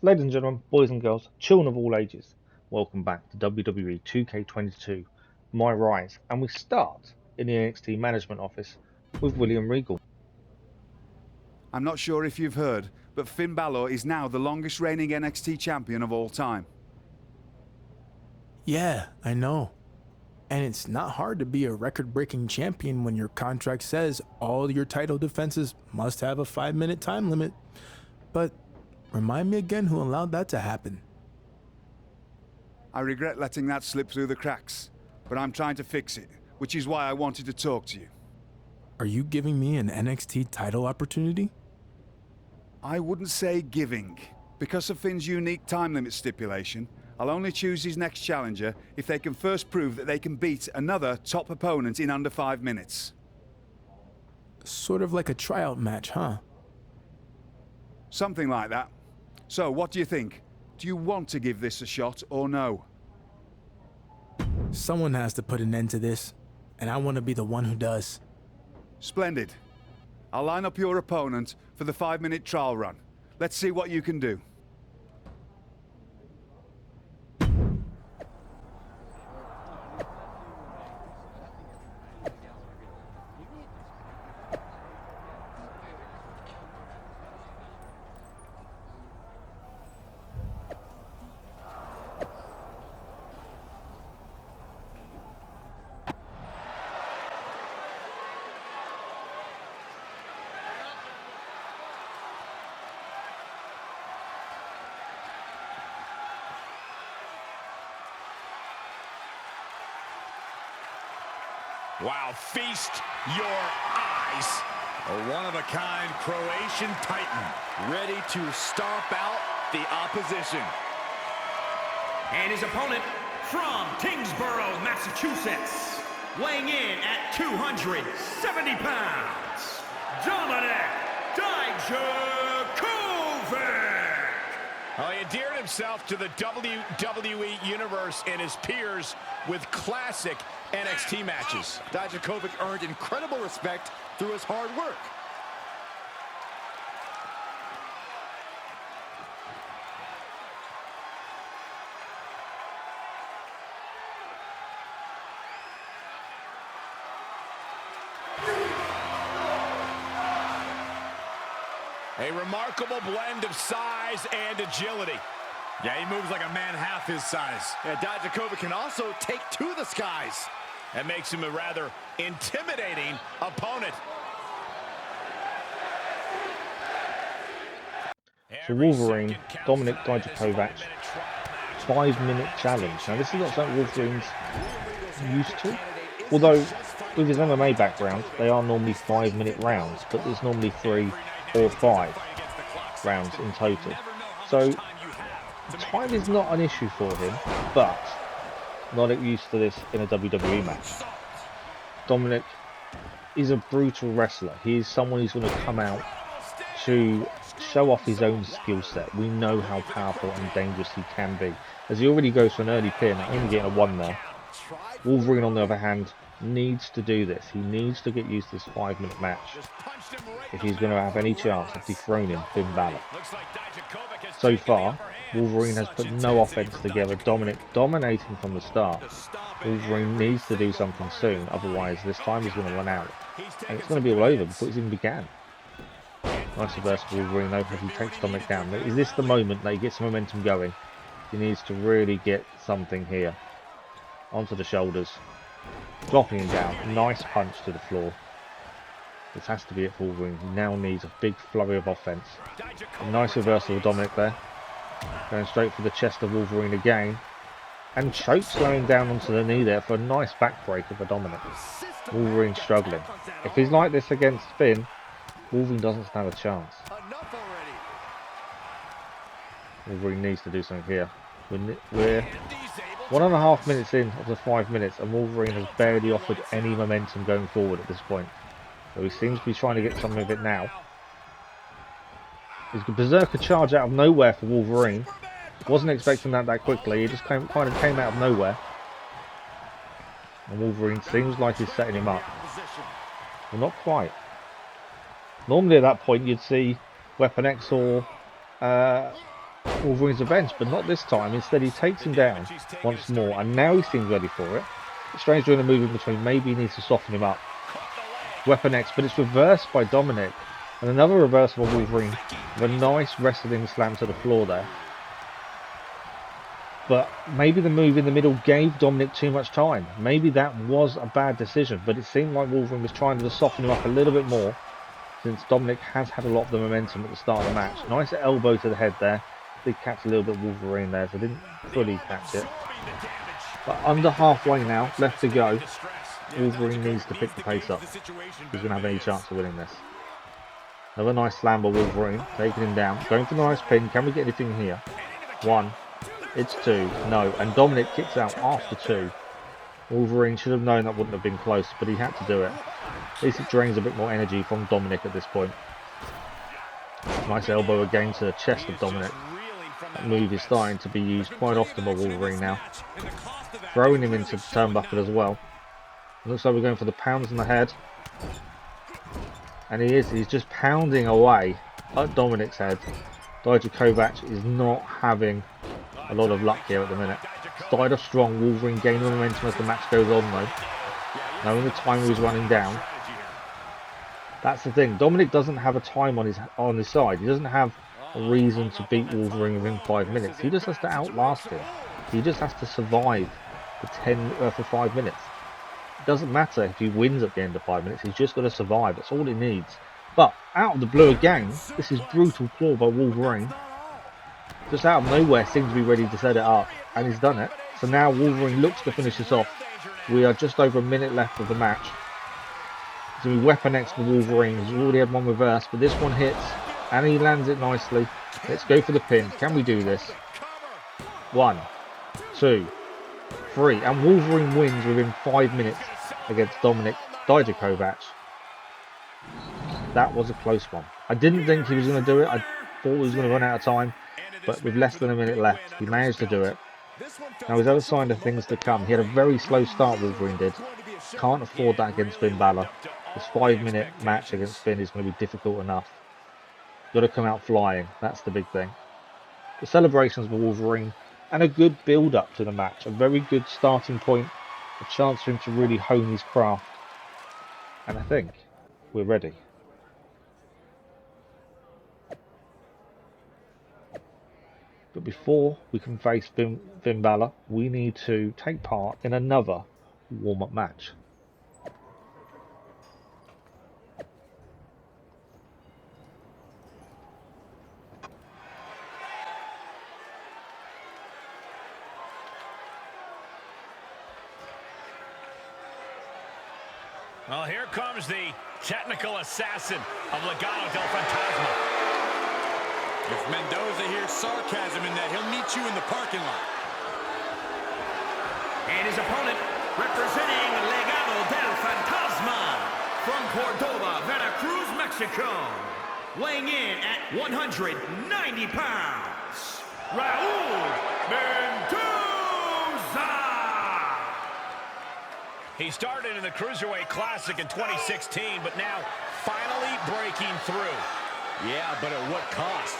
Ladies and gentlemen, boys and girls, children of all ages, welcome back to WWE 2K22 MyRise, and we start in the NXT Management Office with William Regal. I'm not sure if you've heard, but Finn Balor is now the longest reigning NXT champion of all time. Yeah, I know. And it's not hard to be a record-breaking champion when your contract says all your title defenses must have a 5-minute time limit. But remind me again who allowed that to happen. I regret letting that slip through the cracks, but I'm trying to fix it, which is why I wanted to talk to you. Are you giving me an NXT title opportunity? I wouldn't say giving. Because of Finn's unique time limit stipulation, I'll only choose his next challenger if they can first prove that they can beat another top opponent in under 5 minutes. Sort of like a tryout match, huh? Something like that. So, what do you think? Do you want to give this a shot or no? Someone has to put an end to this, and I want to be the one who does. Splendid. I'll line up your opponent for the 5-minute trial run. Let's see what you can do. Wow, feast your eyes. A one-of-a-kind Croatian titan, ready to stomp out the opposition. And his opponent from Kingsborough, Massachusetts, weighing in at 270 pounds, Dominik Dijakovic. Oh, he endeared himself to the WWE Universe and his peers with classic NXT matches. Dijakovic earned incredible respect through his hard work. A remarkable blend of size and agility. Yeah, he moves like a man half his size. Yeah, Dijakovic can also take to the skies. That makes him a rather intimidating opponent. So Wolverine, Dominik Dijakovic, 5-minute challenge. Now this is not something Wolverine's used to. Although, with his MMA background, they are normally 5-minute rounds, but there's normally 3 or 5 rounds in total. So time is not an issue for him, but not used to this in a WWE match. Dominik is a brutal wrestler. He is someone who's going to come out to show off his own skill set. We know how powerful and dangerous he can be, as he already goes for an early pin, only getting a 1 there. Wolverine, on the other hand, needs to do this. He needs to get used to this 5-minute match if he's going to have any chance of dethroning Finn Balor. So far, Wolverine has put no offense together. Dominik dominating from the start. Wolverine needs to do something soon, otherwise this time is going to run out. And it's going to be all over before it's even began. Nice reverse for Wolverine though, as he takes Dominik down. Is this the moment that he gets some momentum going? He needs to really get something here. Onto the shoulders. Dropping him down. Nice punch to the floor. This has to be it for Wolverine. He now needs a big flurry of offense. A nice reversal of Dominik there. Going straight for the chest of Wolverine again. And choke slowing down onto the knee there for a nice backbreaker for Dominik. Wolverine struggling. If he's like this against Finn, Wolverine doesn't stand a chance. Wolverine needs to do something here. We're 1.5 minutes in of the 5 minutes, and Wolverine has barely offered any momentum going forward at this point. So he seems to be trying to get something of it now. He's a berserker charge out of nowhere for Wolverine. Wasn't expecting that quickly. He just kind of came out of nowhere. And Wolverine seems like he's setting him up. Well, not quite. Normally at that point you'd see Weapon X or Wolverine's revenge, but not this time. Instead, he takes him down once more, and now he seems ready for it. Strange doing a move in between. Maybe he needs to soften him up. Weapon X, but it's reversed by Dominik. And another reversal by Wolverine with a nice wrestling slam to the floor there. But maybe the move in the middle gave Dominik too much time. Maybe that was a bad decision, but it seemed like Wolverine was trying to soften him up a little bit more, since Dominik has had a lot of the momentum at the start of the match. Nice elbow to the head there. Did catch a little bit of Wolverine there, so didn't fully catch it. But under halfway now, left to go. Wolverine needs to pick the pace up if he's going to have any chance of winning this. Another nice slam by Wolverine, taking him down. Going for the nice pin. Can we get anything here? 1. It's 2. No. And Dominik kicks out after 2. Wolverine should have known that wouldn't have been close, but he had to do it. At least it drains a bit more energy from Dominik at this point. Nice elbow again to the chest of Dominik. That move is starting to be used quite often by Wolverine now. Throwing him into the turnbuckle as well. It looks like we're going for the pounds on the head. And he's just pounding away at Dominik's head. Dijakovic is not having a lot of luck here at the minute. Started off strong, Wolverine gaining momentum as the match goes on though. Knowing the time he was running down. That's the thing, Dominik doesn't have a time on his side. He doesn't have a reason to beat Wolverine within 5 minutes. He just has to outlast him. He just has to survive for 5 minutes. It doesn't matter if he wins at the end of 5 minutes, he's just got to survive. That's all he needs. But out of the blue again, this is brutal claw by Wolverine. Just out of nowhere seems to be ready to set it up, and he's done it. So now Wolverine looks to finish this off. We are just over a minute left of the match. So we Weapon X for Wolverine. He's already had one reverse, but this one hits, and he lands it nicely. Let's go for the pin. Can we do this? 1, 2, 3, and Wolverine wins within 5 minutes against Dominik Dijakovic. That was a close one. I didn't think he was going to do it. I thought he was going to run out of time, but with less than a minute left, he managed to do it. Now his other sign of things to come. He had a very slow start, Wolverine did. Can't afford that against Finn Balor. This 5-minute match against Finn is going to be difficult enough. Got to come out flying. That's the big thing. The celebrations for Wolverine and a good build-up to the match. A very good starting point. A chance for him to really hone his craft. And I think we're ready. But before we can face Finn Balor, we need to take part in another warm-up match. Well, here comes the technical assassin of Legado del Fantasma. If Mendoza hears sarcasm in that, he'll meet you in the parking lot. And his opponent, representing Legado del Fantasma from Córdoba, Veracruz, Mexico, weighing in at 190 pounds, Raúl Mendoza. He started in the Cruiserweight Classic in 2016, but now finally breaking through. Yeah, but at what cost?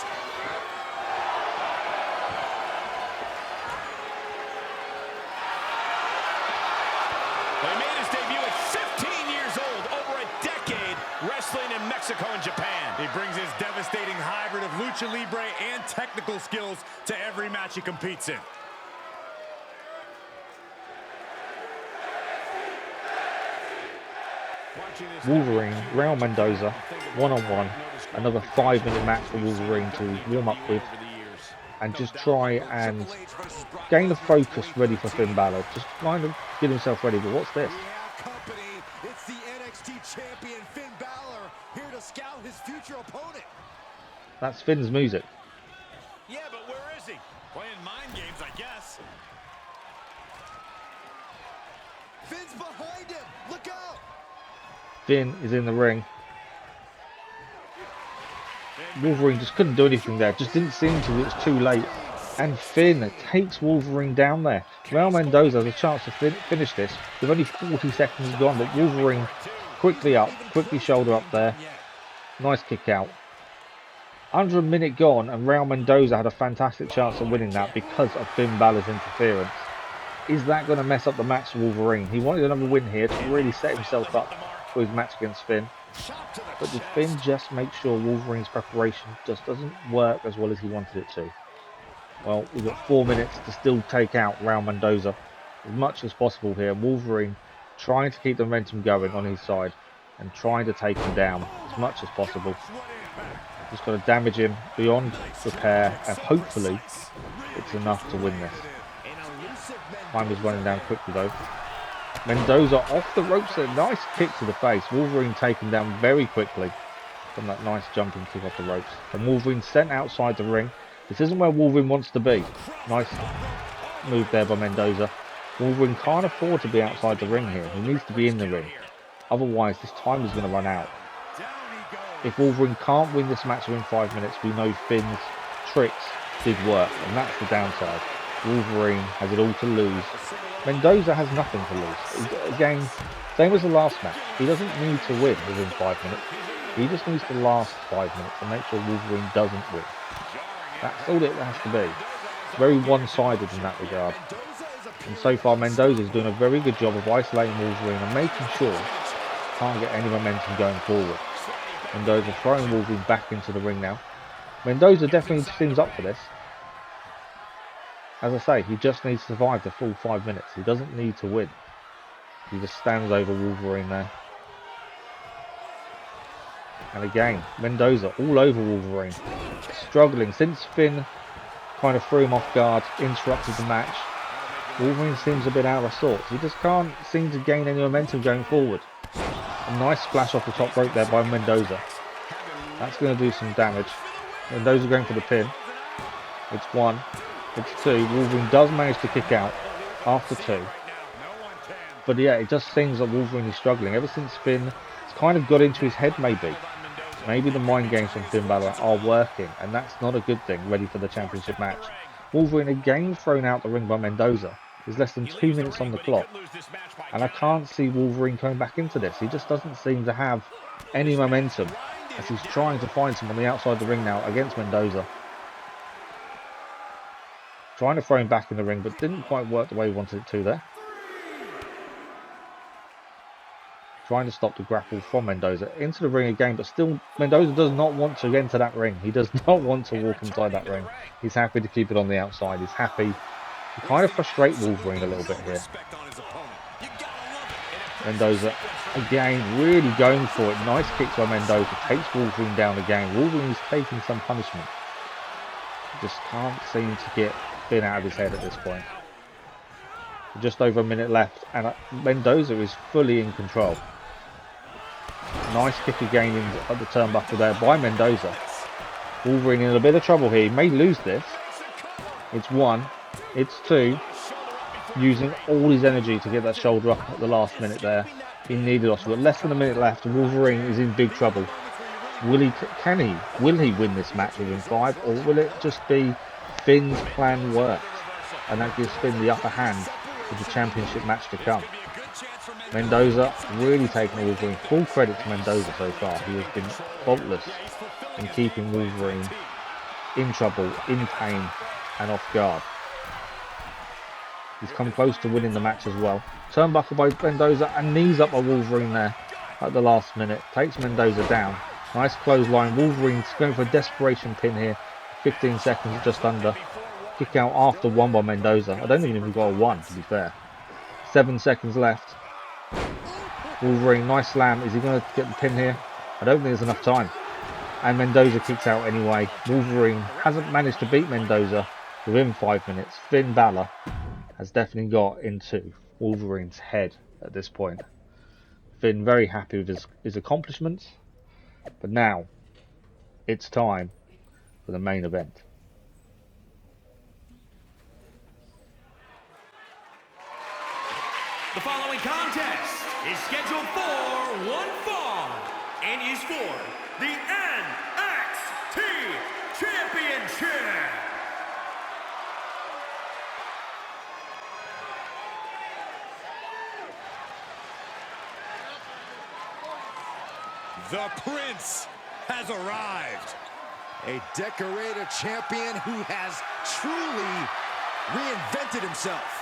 Well, he made his debut at 15 years old, over a decade wrestling in Mexico and Japan. He brings his devastating hybrid of lucha libre and technical skills to every match he competes in. Wolverine, Raúl Mendoza, one-on-one. Another 5-minute match for Wolverine to warm up with. And just try and gain the focus ready for Finn Balor. Just kind of get himself ready. But what's this? It's the NXT champion Finn Balor here to scout his future opponent. That's Finn's music. Yeah, but where is he? Playing mind games, I guess. Finn's behind him. Look out. Finn is in the ring. Wolverine just couldn't do anything there. Just didn't seem to. It was too late. And Finn takes Wolverine down there. Raúl Mendoza has a chance to finish this with only 40 seconds gone. But Wolverine quickly up, quickly shoulder up there. Nice kick out. Under a minute gone, and Raul Mendoza had a fantastic chance of winning that because of Finn Balor's interference. Is that going to mess up the match for Wolverine? He wanted another win here to really set himself up for his match against Finn. But did Finn just make sure Wolverine's preparation just doesn't work as well as he wanted it to? Well, we've got 4 minutes to still take out Raul Mendoza as much as possible here. Wolverine trying to keep the momentum going on his side and trying to take him down as much as possible. Just got to damage him beyond repair, and hopefully it's enough to win this. Time is running down quickly though. Mendoza off the ropes, a nice kick to the face. Wolverine taken down very quickly from that nice jumping kick off the ropes. And Wolverine sent outside the ring. This isn't where Wolverine wants to be. Nice move there by Mendoza. Wolverine can't afford to be outside the ring here. He needs to be in the ring. Otherwise, this time is going to run out. If Wolverine can't win this match within 5 minutes, we know Finn's tricks did work, and that's the downside. Wolverine has it all to lose. Mendoza has nothing to lose. Again, same as the last match. He doesn't need to win within 5 minutes. He just needs to last 5 minutes and make sure Wolverine doesn't win. That's all it has to be. It's very one-sided in that regard. And so far, Mendoza is doing a very good job of isolating Wolverine and making sure he can't get any momentum going forward. Mendoza throwing Wolverine back into the ring now. Mendoza definitely seems up for this. As I say, he just needs to survive the full 5 minutes. He doesn't need to win. He just stands over Wolverine there. And again, Mendoza all over Wolverine. Struggling. Since Finn kind of threw him off guard, interrupted the match, Wolverine seems a bit out of sorts. He just can't seem to gain any momentum going forward. A nice splash off the top rope there by Mendoza. That's going to do some damage. Mendoza going for the pin. It's 1. It's 2. Wolverine does manage to kick out after 2. But yeah, it just seems that Wolverine is struggling. Ever since Finn has kind of got into his head maybe. Maybe the mind games from Finn Balor are working. And that's not a good thing, ready for the championship match. Wolverine again thrown out the ring by Mendoza. There's less than 2 minutes on the clock. And I can't see Wolverine coming back into this. He just doesn't seem to have any momentum as he's trying to find someone on the outside of the ring now against Mendoza. Trying to throw him back in the ring, but didn't quite work the way he wanted it to there. Trying to stop the grapple from Mendoza. Into the ring again, but still Mendoza does not want to enter that ring. He does not want to walk inside that ring. He's happy to keep it on the outside. He's happy to kind of frustrate Wolverine a little bit here. Mendoza again really going for it. Nice kick by Mendoza. Takes Wolverine down again. Wolverine is taking some punishment. Just can't seem to get Finn out of his head at this point. Just over a minute left, and Mendoza is fully in control. Nice kick again at the turnbuckle there by Mendoza. Wolverine in a bit of trouble here. He may lose this. It's 1. It's 2. Using all his energy to get that shoulder up at the last minute there. He needed us. But less than a minute left, and Wolverine is in big trouble. Will he win this match within 5, or will it just be Finn's plan worked, and that gives Finn the upper hand for the championship match to come? Mendoza really taking Wolverine. Full credit to Mendoza so far. He has been faultless in keeping Wolverine in trouble, in pain, and off guard. He's come close to winning the match as well. Turnbuckle by Mendoza and knees up by Wolverine there at the last minute. Takes Mendoza down. Nice clothesline. Wolverine's going for a desperation pin here. 15 seconds just under. Kick out after 1 by Mendoza. I don't even think he got a 1 to be fair. 7 seconds left. Wolverine, nice slam. Is he going to get the pin here? I don't think there's enough time. And Mendoza kicks out anyway. Wolverine hasn't managed to beat Mendoza within 5 minutes. Finn Balor has definitely got into Wolverine's head at this point. Finn very happy with his accomplishments. But now, it's time for the main event. The following contest is scheduled for one fall and is for the NXT Championship. The Prince has arrived. A decorated champion who has truly reinvented himself.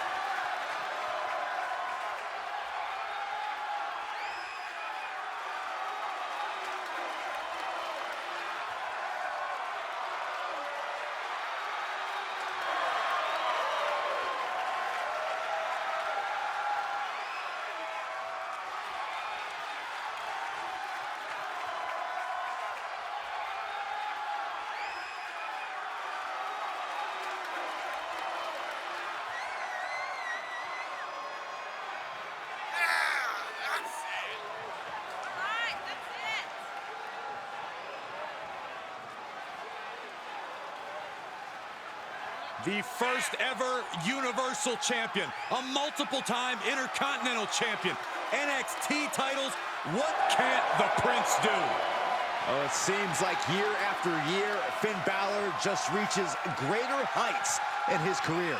The first ever Universal Champion, a multiple-time Intercontinental Champion, NXT titles. What can't the Prince do? Oh, it seems like year after year, Finn Balor just reaches greater heights in his career.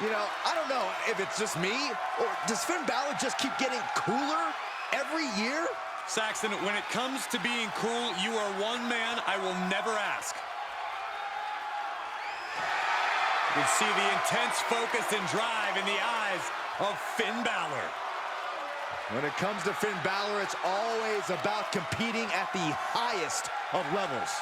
You know, I don't know if it's just me, or does Finn Balor just keep getting cooler every year? Saxton, when it comes to being cool, you are one man I will never ask. You can see the intense focus and drive in the eyes of Finn Balor. When it comes to Finn Balor, it's always about competing at the highest of levels.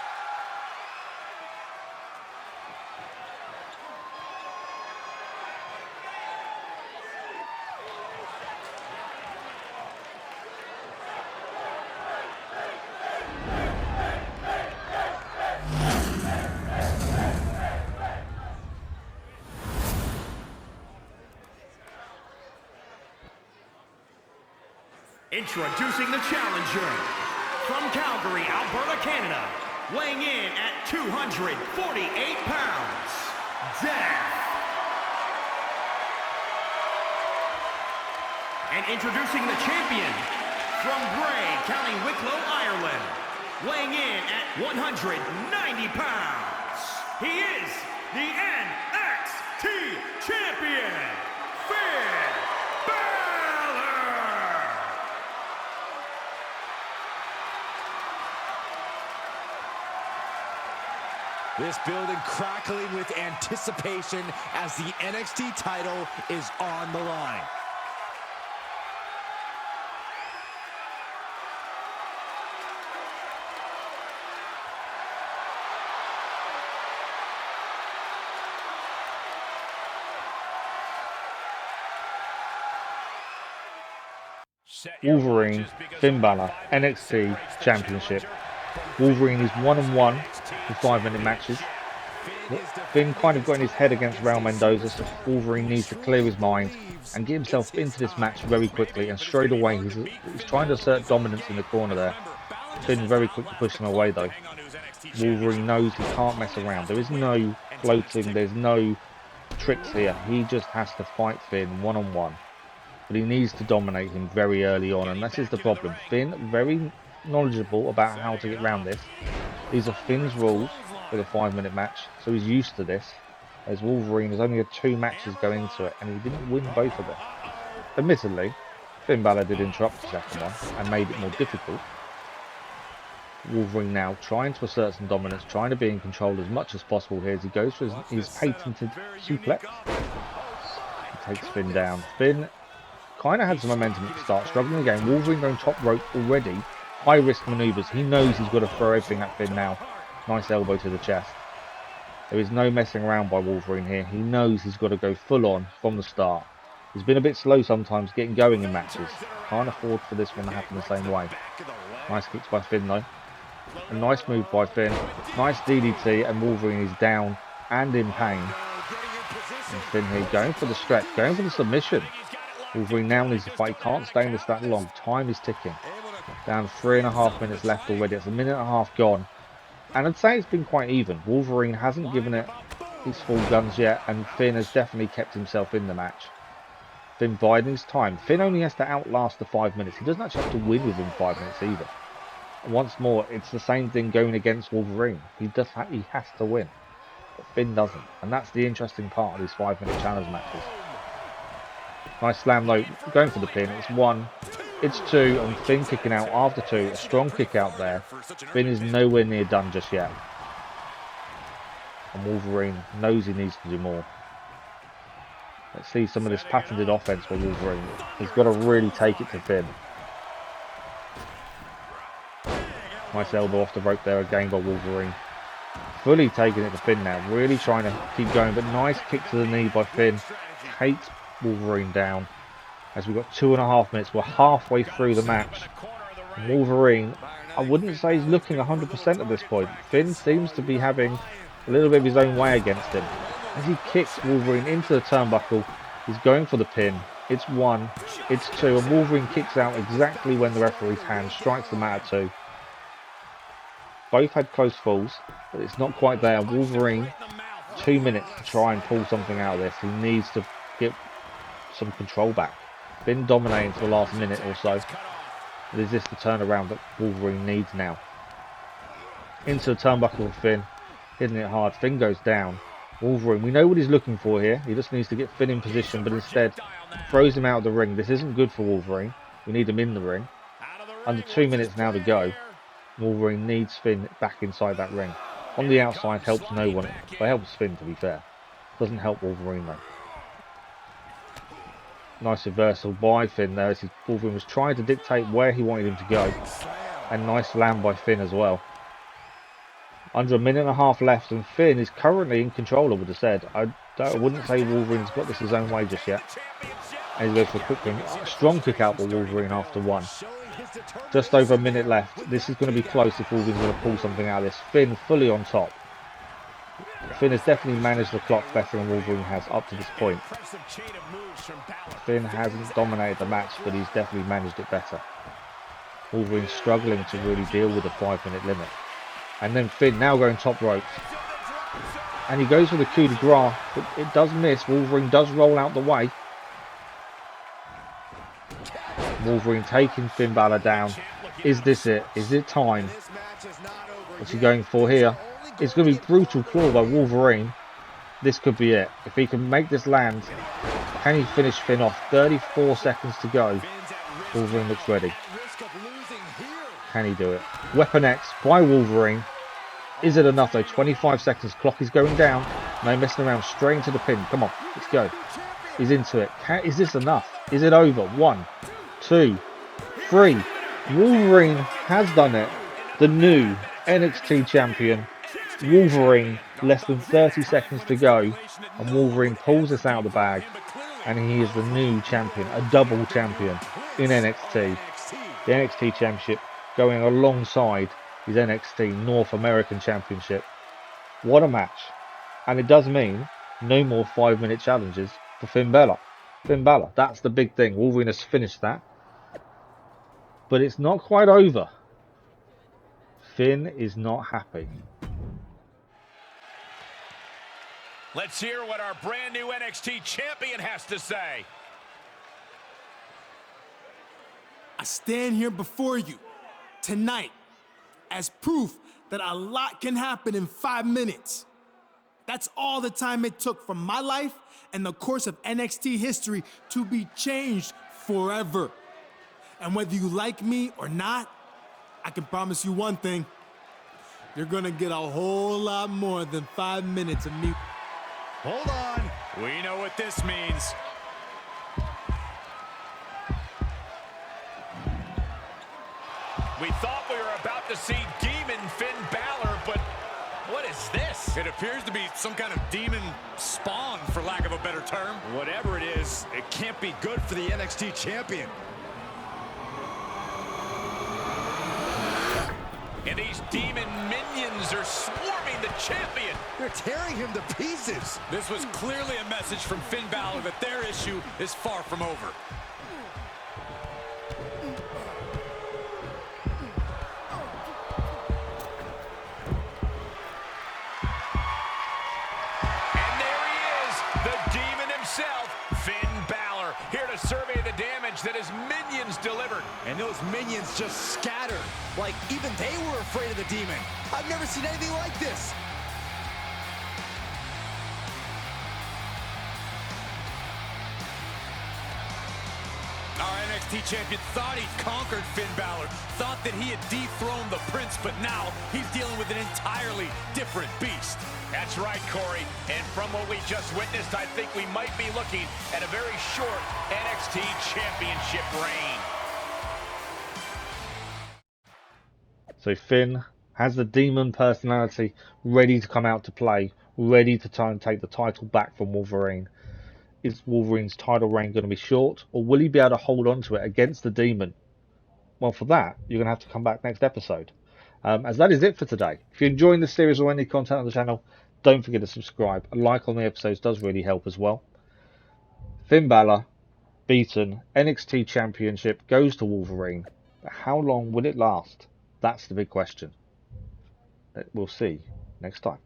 Introducing the challenger, from Calgary, Alberta, Canada, weighing in at 248 pounds, Death. And introducing the champion, from Bray, County Wicklow, Ireland, weighing in at 190 pounds, he is the NXT Champion, Finn Balor. This building crackling with anticipation as the NXT title is on the line. Wolverine, Finn Balor, NXT Championship. Wolverine is 1-1 for 5-minute matches. Finn kind of got in his head against Raul Mendoza, so Wolverine needs to clear his mind and get himself into this match very quickly. And straight away, he's trying to assert dominance in the corner there. Finn's very quick to push him away though. Wolverine knows he can't mess around. There is no floating, there's no tricks here. He just has to fight Finn one-on-one. But he needs to dominate him very early on, and this is the problem. Finn, very knowledgeable about how to get around this. These are Finn's rules for the 5-minute match, so he's used to this. As Wolverine has only had 2 matches go into it, and he didn't win both of them. Admittedly, Finn Balor did interrupt the second one and made it more difficult. Wolverine now trying to assert some dominance, trying to be in control as much as possible here as he goes for his patented suplex. He takes Finn down. Finn kind of had some momentum at the start, struggling again. Wolverine going top rope already. High risk maneuvers. He knows he's got to throw everything at Finn now. Nice elbow to the chest. There is no messing around by Wolverine here. He knows he's got to go full on from the start. He's been a bit slow sometimes getting going in matches. Can't afford for this one to happen the same way. Nice kicks by Finn though. A nice move by Finn. Nice DDT, and Wolverine is down and in pain. And Finn here going for the stretch, going for the submission. Wolverine now needs to fight. He can't stay in this that long. Time is ticking. Down 3.5 minutes left already. It's 1.5 minutes gone. And I'd say it's been quite even. Wolverine hasn't given it his full guns yet, and Finn has definitely kept himself in the match. Finn biding his time. Finn only has to outlast the 5 minutes. He doesn't actually have to win within 5 minutes either. Once more, it's the same thing going against Wolverine. He has to win, but Finn doesn't, and that's the interesting part of these 5-minute challenge matches. Nice slam though, going for the pin. It's 1, it's 2, and Finn kicking out after 2. A strong kick out there. Finn is nowhere near done just yet, and Wolverine knows he needs to do more. Let's see some of this patented offense by Wolverine. He's got to really take it to Finn. Nice elbow off the rope there again by Wolverine. Fully taking it to Finn now. Really trying to keep going, but nice kick to the knee by Finn. Takes Wolverine down. As we've got 2.5 minutes, we're halfway through the match. Wolverine, I wouldn't say he's looking 100% at this point. Finn seems to be having a little bit of his own way against him. As he kicks Wolverine into the turnbuckle, he's going for the pin. It's 1, it's 2, and Wolverine kicks out exactly when the referee's hand strikes the mat at 2. Both had close falls, but it's not quite there. Wolverine, 2 minutes to try and pull something out of this. He needs to get some control back. Been dominating for the last minute or so. But is this the turnaround that Wolverine needs now? Into the turnbuckle of Finn, hitting it hard. Finn goes down. Wolverine, we know what he's looking for here. He just needs to get Finn in position, but instead throws him out of the ring. This isn't good for Wolverine. We need him in the ring. Under 2 minutes now to go. Wolverine needs Finn back inside that ring. On the outside helps no one. But helps Finn, to be fair. Doesn't help Wolverine though. Nice reversal by Finn there as Wolverine was trying to dictate where he wanted him to go. And nice slam by Finn as well. Under 1.5 minutes left, and Finn is currently in control, I would have said. I wouldn't say Wolverine's got this his own way just yet. And he goes for a quick win. Strong kick out by Wolverine after 1. Just over 1 minute left. This is going to be close if Wolverine's going to pull something out of this. Finn fully on top. Finn has definitely managed the clock better than Wolverine has up to this point. Finn hasn't dominated the match, but he's definitely managed it better. Wolverine's struggling to really deal with the 5-minute limit. And then Finn now going top rope. And he goes for the coup de grace, but it does miss. Wolverine does roll out the way. Wolverine taking Finn Balor down. Is this it? Is it time? What's he going for here? It's going to be brutal claw by Wolverine. This could be it. If he can make this land, can he finish Finn off? 34 seconds to go. Wolverine looks ready. Can he do it? Weapon X by Wolverine. Is it enough though? 25 seconds. Clock is going down. No messing around. Straight into the pin. Come on. Let's go. He's into it. Is this enough? Is it over? 1, 2, 3. Wolverine has done it. The new NXT champion. Wolverine. Less than 30 seconds to go. And Wolverine pulls this out of the bag. And he is the new champion. A double champion in NXT. The NXT Championship going alongside his NXT North American Championship. What a match. And it does mean no more 5-minute challenges for Finn Balor. Finn Balor, that's the big thing. Wolverine has finished that. But it's not quite over. Finn is not happy. Let's hear what our brand new NXT champion has to say. I stand here before you tonight as proof that a lot can happen in 5 minutes. That's all the time it took for my life and the course of NXT history to be changed forever. And whether you like me or not, I can promise you one thing. You're gonna get a whole lot more than 5 minutes of me. Hold on. We know what this means. We thought we were about to see Demon Finn Balor, but what is this? It appears to be some kind of demon spawn, for lack of a better term. Whatever it is, it can't be good for the NXT champion. And these demon minions are swarming the champion. They're tearing him to pieces. This was clearly a message from Finn Balor that their issue is far from over. Finn Balor here to survey the damage damage that his minions delivered. And those minions just scattered. Like even they were afraid of the demon. I've never seen anything like this. Our NXT champion thought he'd conquered Finn Balor, thought that he had dethroned the Prince, but now he's dealing with an entirely different beast. That's right, Corey. And from what we just witnessed, I think we might be looking at a very short NXT Championship reign. So Finn has the demon personality ready to come out to play, ready to try and take the title back from Wolverine. Is Wolverine's title reign going to be short, or will he be able to hold on to it against the demon? Well, for that, you're going to have to come back next episode. As that is it for today. If you're enjoying this series or any content on the channel, don't forget to subscribe. A like on the episodes does really help as well. Finn Balor, beaten, NXT Championship goes to Wolverine. But how long will it last? That's the big question. We'll see next time.